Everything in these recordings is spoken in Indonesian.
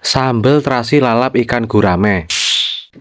Sambal terasi lalap ikan gurame.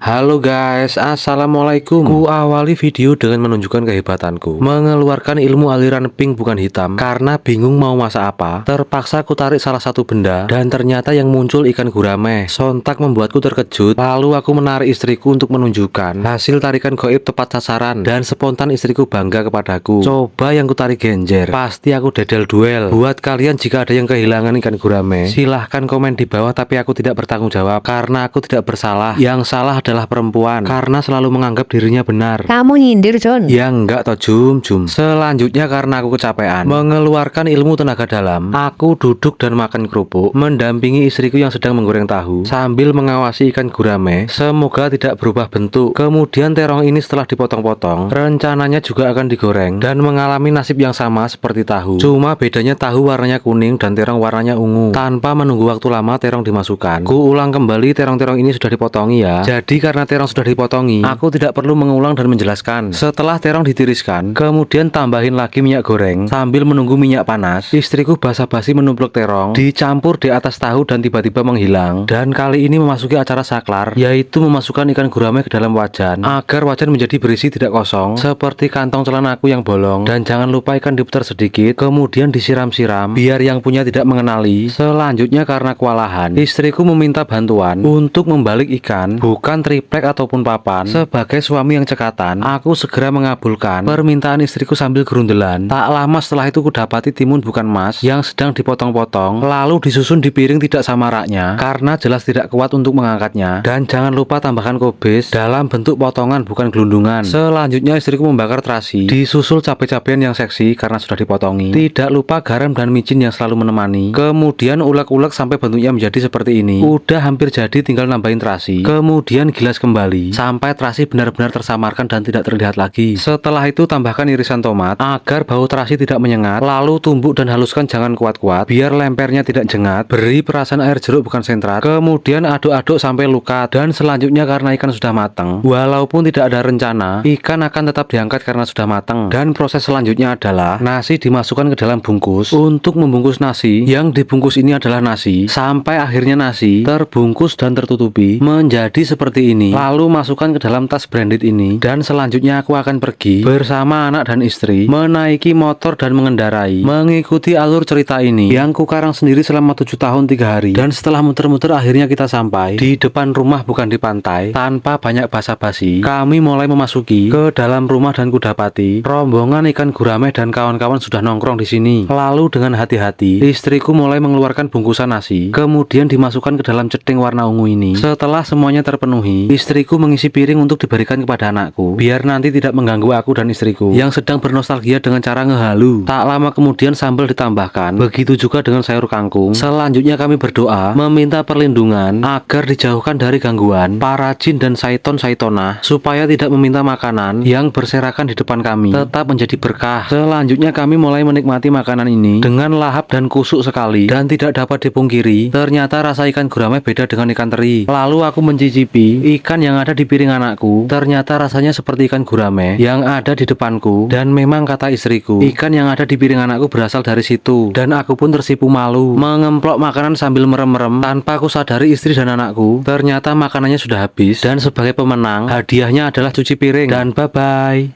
Halo guys, assalamualaikum. Ku awali video dengan menunjukkan kehebatanku mengeluarkan ilmu aliran pink bukan hitam. Karena bingung mau masak apa, terpaksa ku tarik salah satu benda, dan ternyata yang muncul ikan gurame. Sontak membuatku terkejut. Lalu aku menarik istriku untuk menunjukkan hasil tarikan goib tepat sasaran, dan spontan istriku bangga kepadaku. Coba yang ku tarik genjer, pasti aku dedel duel. Buat kalian jika ada yang kehilangan ikan gurame, silahkan komen di bawah, tapi aku tidak bertanggung jawab karena aku tidak bersalah. Yang salah adalah perempuan karena selalu menganggap dirinya benar. Kamu nyindir, John. Ya enggak toh Jum. Selanjutnya karena aku kecapean mengeluarkan ilmu tenaga dalam, aku duduk dan makan kerupuk mendampingi istriku yang sedang menggoreng tahu sambil mengawasi ikan gurame semoga tidak berubah bentuk. Kemudian terong ini setelah dipotong-potong rencananya juga akan digoreng dan mengalami nasib yang sama seperti tahu, cuma bedanya tahu warnanya kuning dan terong warnanya ungu. Tanpa menunggu waktu lama terong dimasukkan. Ku ulang kembali, terong-terong ini sudah dipotongi ya. Jadi karena terong sudah dipotongi, aku tidak perlu mengulang dan menjelaskan. Setelah terong ditiriskan, kemudian tambahin lagi minyak goreng sambil menunggu minyak panas. Istriku basa-basi menumpluk terong, dicampur di atas tahu dan tiba-tiba menghilang. Dan kali ini memasuki acara saklar, yaitu memasukkan ikan gurame ke dalam wajan agar wajan menjadi berisi tidak kosong seperti kantong celanaku yang bolong. Dan jangan lupa ikan diputar sedikit, kemudian disiram-siram biar yang punya tidak mengenali. Selanjutnya karena kewalahan, istriku meminta bantuan untuk membalik ikan, bukan triplek ataupun papan. Sebagai suami yang cekatan, aku segera mengabulkan permintaan istriku sambil gerundelan. Tak lama setelah itu kudapati timun bukan emas yang sedang dipotong-potong lalu disusun di piring tidak sama raknya karena jelas tidak kuat untuk mengangkatnya. Dan jangan lupa tambahkan kobis dalam bentuk potongan bukan gelundungan. Selanjutnya istriku membakar terasi, disusul cabai-cabean yang seksi karena sudah dipotongi. Tidak lupa garam dan micin yang selalu menemani. Kemudian ulek-ulek sampai bentuknya menjadi seperti ini. Udah hampir jadi, tinggal nambahin terasi. Kemudian gilas kembali sampai terasi benar-benar tersamarkan dan tidak terlihat lagi. Setelah itu tambahkan irisan tomat agar bau terasi tidak menyengat. Lalu tumbuk dan haluskan, jangan kuat-kuat biar lempernya tidak jengat. Beri perasan air jeruk bukan sentrat. Kemudian aduk-aduk sampai lukat. Dan selanjutnya karena ikan sudah matang, walaupun tidak ada rencana, ikan akan tetap diangkat karena sudah matang. Dan proses selanjutnya adalah nasi dimasukkan ke dalam bungkus. Untuk membungkus nasi, yang dibungkus ini adalah nasi sampai akhirnya nasi terbungkus dan tertutupi menjadi seperti ini. Lalu masukkan ke dalam tas branded ini. Dan selanjutnya aku akan pergi bersama anak dan istri menaiki motor dan mengendarai mengikuti alur cerita ini yang kukarang sendiri selama 7 tahun 3 hari. Dan setelah muter-muter akhirnya kita sampai di depan rumah bukan di pantai. Tanpa banyak basa-basi kami mulai memasuki ke dalam rumah dan kudapati rombongan ikan gurame dan kawan-kawan sudah nongkrong di sini. Lalu dengan hati-hati istriku mulai mengeluarkan bungkusan nasi, kemudian dimasukkan ke dalam ceteng warna ungu ini. Setelah semuanya terpenuhi, istriku mengisi piring untuk diberikan kepada anakku biar nanti tidak mengganggu aku dan istriku yang sedang bernostalgia dengan cara ngehalu. Tak lama kemudian sambal ditambahkan, begitu juga dengan sayur kangkung. Selanjutnya kami berdoa meminta perlindungan agar dijauhkan dari gangguan para jin dan saiton-saitonah supaya tidak meminta makanan yang berserakan di depan kami tetap menjadi berkah. Selanjutnya kami mulai menikmati makanan ini dengan lahap dan kusuk sekali, dan tidak dapat dipungkiri ternyata rasa ikan gurame beda dengan ikan teri. Lalu aku mencicipi ikan yang ada di piring anakku. Ternyata rasanya seperti ikan gurame yang ada di depanku. Dan memang kata istriku, ikan yang ada di piring anakku berasal dari situ. Dan aku pun tersipu malu mengemplok makanan sambil merem-merem. Tanpa aku sadari istri dan anakku ternyata makanannya sudah habis. Dan sebagai pemenang, hadiahnya adalah cuci piring. Dan bye-bye.